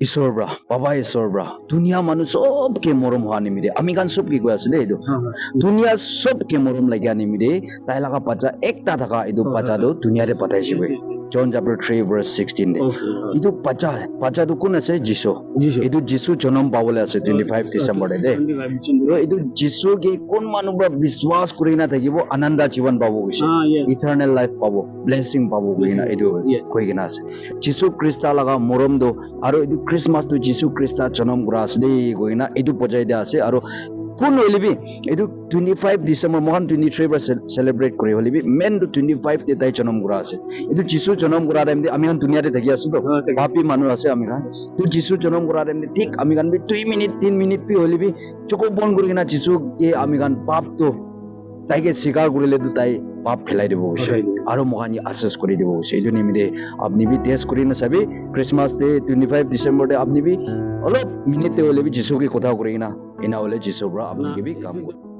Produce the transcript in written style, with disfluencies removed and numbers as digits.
ঈশ্বৰ ব্ৰা বাবা ঈশ্বৰ ব্ৰা দুনিয়া মানুহ সবকে মৰম হোৱা নিমিৰে আমি গান সবকে কৈ আছো দেই এইটো দুনিয়া সবকে মৰম লাগি নিমিৰে তাই লগা বাচ্চা একটা থাকা এইটো বাচ্চাটো দুনিয়াৰে পঠাইছিবই John chapter 3 verse 16 de itu baca tu kun ase jisu itu jisu janam pawole ase 25 December de ro itu jisu ke kon manu ba biswas kurina thakibo ananda jivan pabo hoise eternal life pabo blessing pabo kurina itu koi gina ase jisu krista laga morom do aro itu christmas tu jisu krista janam kura ase de goina itu bojai dia ase aro কোন হলিবি এটো 25 ডিসেম্বৰ মহান 23 বাৰ celebrate কৰি হলিবি man 25 তে তাই জন্ম কৰা আছে এটো যিশু জন্ম কৰা টাইম দি আমি দুনিয়াতে থাকি আছো তো পাপী মানুহ আছে আমি তো যিশু জন্ম কৰা টাইম দি ঠিক আমি গান বি 2 মিনিট 3 মিনিট পি হলিবি চকু বন কৰি কিনা যিশু কে আমি গান পাপ তো তাইকে স্বীকাৰ কৰিলে তো তাই পাপ ফেলাই দিব গৈছে আৰু মহানি আছেস কৰি দিব গৈছে এইটো নিমিতে আপনি বি টেষ্ট কৰি না চাবি ক্ৰিসমাস ডে 25 ডিসেম্বৰ ডে আপনি বি অলপ মিনিটে হলে বি যিশুকে কথা কৰি কিনা এনা হলে যিশুৰ পৰা আপুনি বি কাম কৰিব